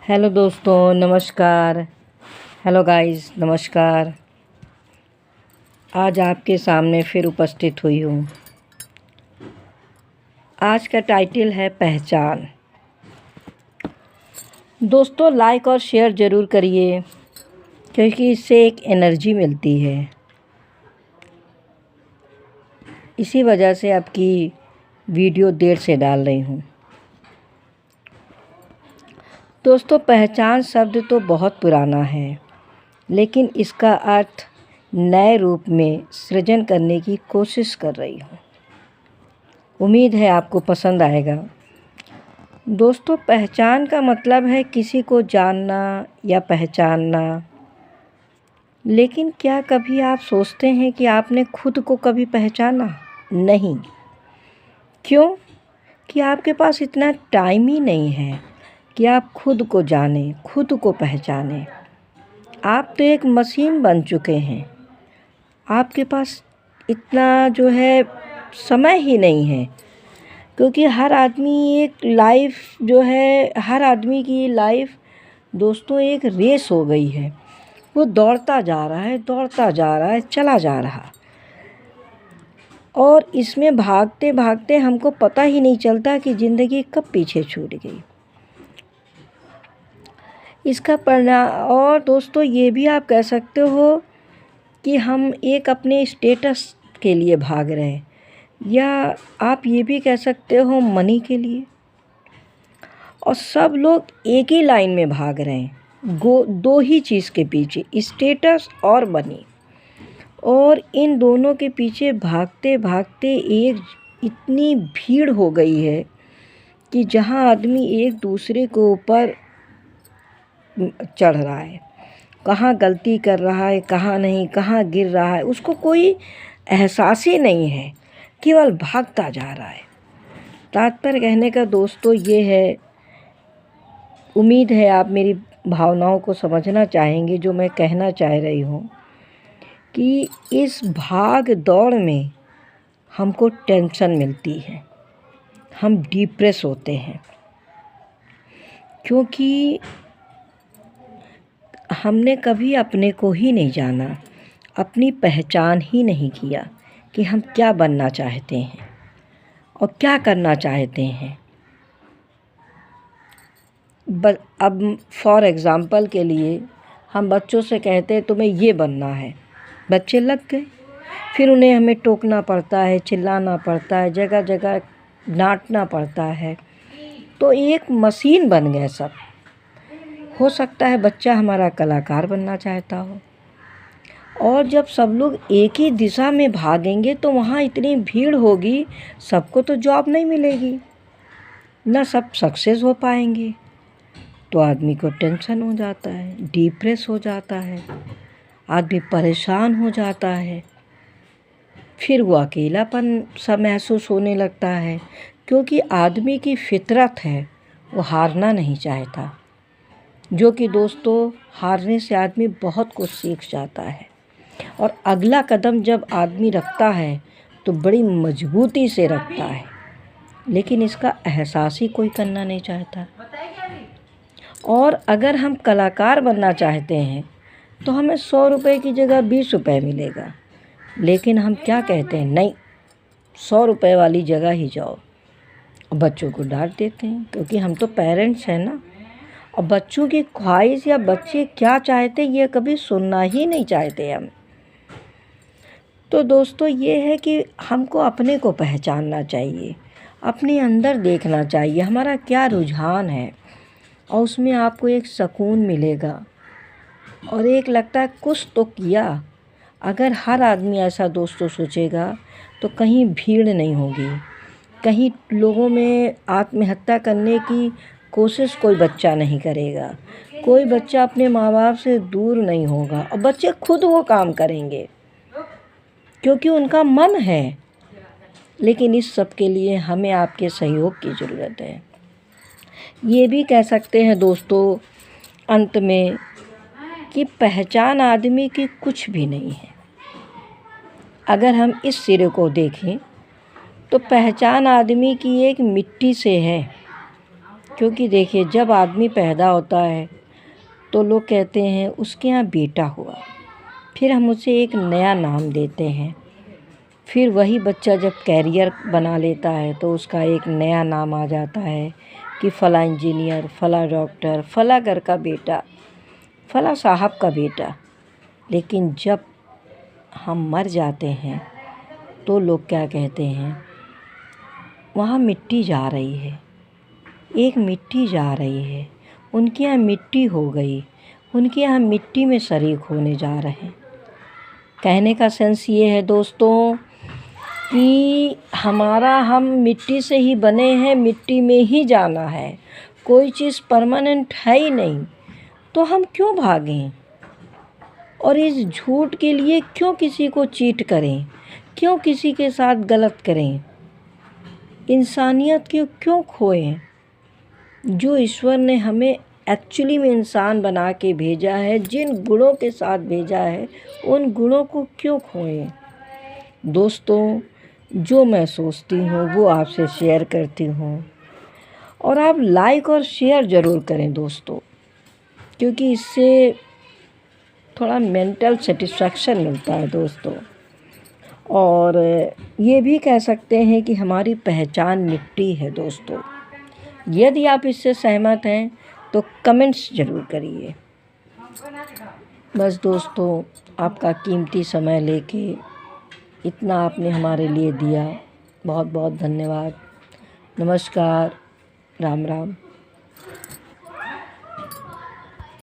Hello दोस्तों, नमस्कार। Hello guys, नमस्कार। आज आपके सामने फिर उपस्थित हुई हूँ। आज का टाइटल है पहचान। दोस्तों, लाइक और शेयर ज़रूर करिए क्योंकि इससे एक एनर्जी मिलती है। इसी वजह से आपकी वीडियो देर से डाल रही हूँ। दोस्तों, पहचान शब्द तो बहुत पुराना है, लेकिन इसका अर्थ नए रूप में सृजन करने की कोशिश कर रही हूँ। उम्मीद है आपको पसंद आएगा। दोस्तों, पहचान का मतलब है किसी को जानना या पहचानना। लेकिन क्या कभी आप सोचते हैं कि आपने खुद को कभी पहचाना? नहीं। क्यों? कि आपके पास इतना टाइम ही नहीं है कि आप खुद को जानें, खुद को पहचानें। आप तो एक मशीन बन चुके हैं। आपके पास इतना जो है समय ही नहीं है, क्योंकि हर आदमी की लाइफ दोस्तों एक रेस हो गई है। वो दौड़ता जा रहा है, चला जा रहा। और इसमें भागते भागते हमको पता ही नहीं चलता कि ज़िंदगी कब पीछे छूट गई। इसका परिणाम और दोस्तों ये भी आप कह सकते हो कि हम एक अपने स्टेटस के लिए भाग रहे हैं, या आप ये भी कह सकते हो मनी के लिए। और सब लोग एक ही लाइन में भाग रहे हैं, दो ही चीज़ के पीछे, स्टेटस और मनी। और इन दोनों के पीछे भागते भागते एक इतनी भीड़ हो गई है कि जहां आदमी एक दूसरे के ऊपर चढ़ रहा है, कहाँ गलती कर रहा है, कहाँ नहीं, कहाँ गिर रहा है, उसको कोई एहसास ही नहीं है, केवल भागता जा रहा है। तात्पर्य कहने का दोस्तों ये है, उम्मीद है आप मेरी भावनाओं को समझना चाहेंगे जो मैं कहना चाह रही हूँ, कि इस भाग दौड़ में हमको टेंशन मिलती है, हम डिप्रेस होते हैं, क्योंकि हमने कभी अपने को ही नहीं जाना, अपनी पहचान ही नहीं किया कि हम क्या बनना चाहते हैं और क्या करना चाहते हैं। अब फॉर एग्ज़ाम्पल के लिए हम बच्चों से कहते हैं तुम्हें ये बनना है, बच्चे लग गए। फिर उन्हें हमें टोकना पड़ता है, चिल्लाना पड़ता है, जगह जगह डांटना पड़ता है, तो एक मशीन बन गए सब। हो सकता है बच्चा हमारा कलाकार बनना चाहता हो, और जब सब लोग एक ही दिशा में भागेंगे तो वहाँ इतनी भीड़ होगी, सबको तो जॉब नहीं मिलेगी, ना सब सक्सेस हो पाएंगे। तो आदमी को टेंशन हो जाता है, डिप्रेस हो जाता है, आदमी परेशान हो जाता है। फिर वो अकेलापन सा महसूस होने लगता है, क्योंकि आदमी की फितरत है, वो हारना नहीं चाहता। जो कि दोस्तों हारने से आदमी बहुत कुछ सीख जाता है, और अगला कदम जब आदमी रखता है तो बड़ी मजबूती से रखता है, लेकिन इसका एहसास ही कोई करना नहीं चाहता। और अगर हम कलाकार बनना चाहते हैं तो हमें 100 रुपये की जगह 20 रुपये मिलेगा, लेकिन हम क्या कहते हैं, नहीं 100 रुपये वाली जगह ही जाओ। और बच्चों को डांट देते हैं, क्योंकि हम तो पेरेंट्स हैं ना। और बच्चों की ख्वाहिश या बच्चे क्या चाहते ये कभी सुनना ही नहीं चाहते हम। तो दोस्तों ये है कि हमको अपने को पहचानना चाहिए, अपने अंदर देखना चाहिए हमारा क्या रुझान है, और उसमें आपको एक सुकून मिलेगा। और एक लगता है कुछ तो किया। अगर हर आदमी ऐसा दोस्तों सोचेगा तो कहीं भीड़ नहीं होगी, कहीं लोगों में आत्महत्या करने की कोशिश कोई बच्चा नहीं करेगा, कोई बच्चा अपने माँ बाप से दूर नहीं होगा, और बच्चे खुद वो काम करेंगे क्योंकि उनका मन है। लेकिन इस सब के लिए हमें आपके सहयोग की ज़रूरत है। ये भी कह सकते हैं दोस्तों अंत में कि पहचान आदमी की कुछ भी नहीं है। अगर हम इस सिरे को देखें तो पहचान आदमी की एक मिट्टी से है, क्योंकि देखिए, जब आदमी पैदा होता है तो लोग कहते हैं उसके यहाँ बेटा हुआ, फिर हम उसे एक नया नाम देते हैं। फिर वही बच्चा जब कैरियर बना लेता है तो उसका एक नया नाम आ जाता है कि फ़ला इंजीनियर, फ़ला डॉक्टर, फ़ला घर का बेटा, फ़ला साहब का बेटा। लेकिन जब हम मर जाते हैं तो लोग क्या कहते हैं, वहाँ मिट्टी जा रही है, एक मिट्टी जा रही है, उनके यहाँ मिट्टी हो गई, उनके यहाँ मिट्टी में शरीक होने जा रहे हैं। कहने का सेंस ये है दोस्तों कि हम मिट्टी से ही बने हैं, मिट्टी में ही जाना है, कोई चीज़ परमानेंट है ही नहीं। तो हम क्यों भागें और इस झूठ के लिए क्यों किसी को चीट करें, क्यों किसी के साथ गलत करें, इंसानियत क्यों खोएं। जो ईश्वर ने हमें एक्चुअली में इंसान बना के भेजा है, जिन गुणों के साथ भेजा है, उन गुणों को क्यों खोएं। दोस्तों, जो मैं सोचती हूँ वो आपसे शेयर करती हूँ, और आप लाइक और शेयर ज़रूर करें दोस्तों, क्योंकि इससे थोड़ा मेंटल सेटिस्फैक्शन मिलता है दोस्तों। और ये भी कह सकते हैं कि हमारी पहचान मिट्टी है दोस्तों। यदि आप इससे सहमत हैं तो कमेंट्स ज़रूर करिए। बस दोस्तों, आपका कीमती समय लेके इतना आपने हमारे लिए दिया, बहुत बहुत धन्यवाद। नमस्कार, राम राम।